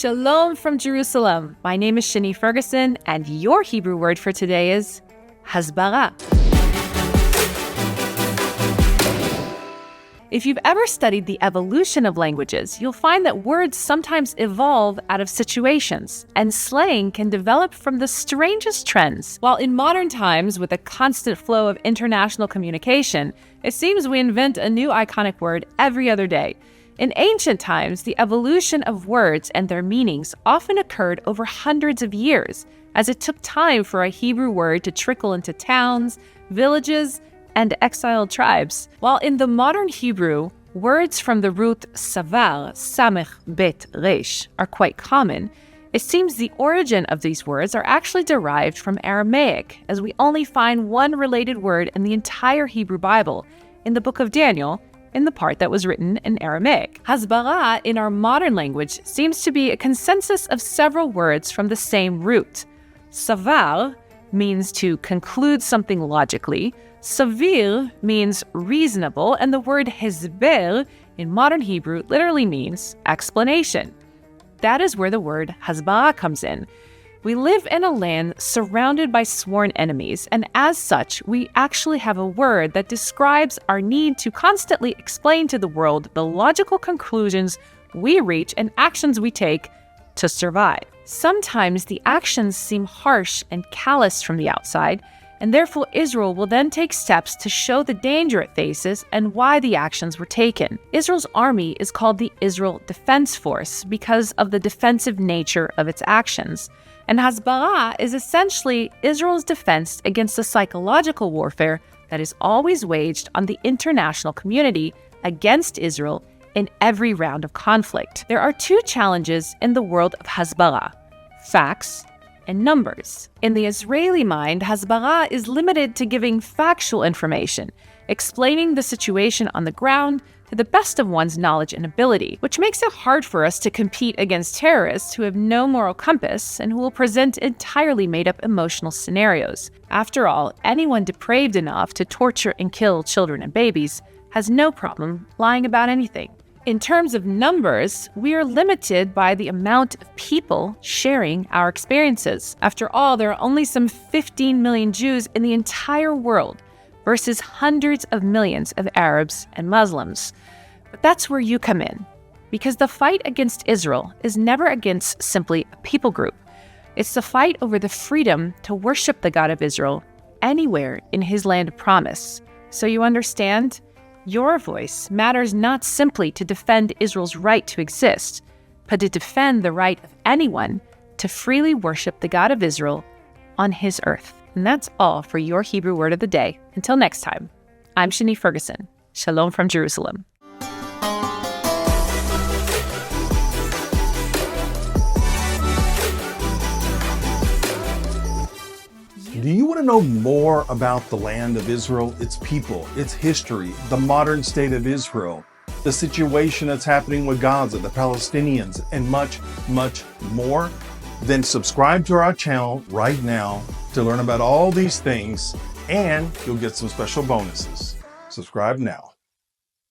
Shalom from Jerusalem. My name is Shani Ferguson, and your Hebrew word for today is HASBARA. If you've ever studied the evolution of languages, you'll find that words sometimes evolve out of situations, and slang can develop from the strangest trends. While in modern times, with a constant flow of international communication, it seems we invent a new iconic word every other day. In ancient times, the evolution of words and their meanings often occurred over hundreds of years, as it took time for a Hebrew word to trickle into towns, villages, and exiled tribes. While in the modern Hebrew, words from the root savar, samech, bet, resh, are quite common, it seems the origin of these words are actually derived from Aramaic, as we only find one related word in the entire Hebrew Bible, in the book of Daniel, in the part that was written in Aramaic. HASBARA in our modern language seems to be a consensus of several words from the same root. Savar means to conclude something logically, savir means reasonable, and the word hesber in modern Hebrew literally means explanation. That is where the word HASBARA comes in. We live in a land surrounded by sworn enemies, and as such, we actually have a word that describes our need to constantly explain to the world the logical conclusions we reach and actions we take to survive. Sometimes the actions seem harsh and callous from the outside, and therefore Israel will then take steps to show the danger it faces and why the actions were taken. Israel's army is called the Israel Defense Force because of the defensive nature of its actions. And HASBARA is essentially Israel's defense against the psychological warfare that is always waged on the international community against Israel in every round of conflict. There are two challenges in the world of HASBARA: facts and numbers. In the Israeli mind, HASBARA is limited to giving factual information, explaining the situation on the ground to the best of one's knowledge and ability, which makes it hard for us to compete against terrorists who have no moral compass and who will present entirely made-up emotional scenarios. After all, anyone depraved enough to torture and kill children and babies has no problem lying about anything. In terms of numbers, we are limited by the amount of people sharing our experiences. After all, there are only some 15 million Jews in the entire world, versus hundreds of millions of Arabs and Muslims. But that's where you come in, because the fight against Israel is never against simply a people group. It's the fight over the freedom to worship the God of Israel anywhere in his land of promise. So you understand? Your voice matters not simply to defend Israel's right to exist, but to defend the right of anyone to freely worship the God of Israel on his earth. And that's all for your Hebrew word of the day. Until next time, I'm Shani Ferguson. Shalom from Jerusalem. Do you want to know more about the land of Israel, its people, its history, the modern state of Israel, the situation that's happening with Gaza, the Palestinians, and much, much more? Then subscribe to our channel right now to learn about all these things, and you'll get some special bonuses. Subscribe now.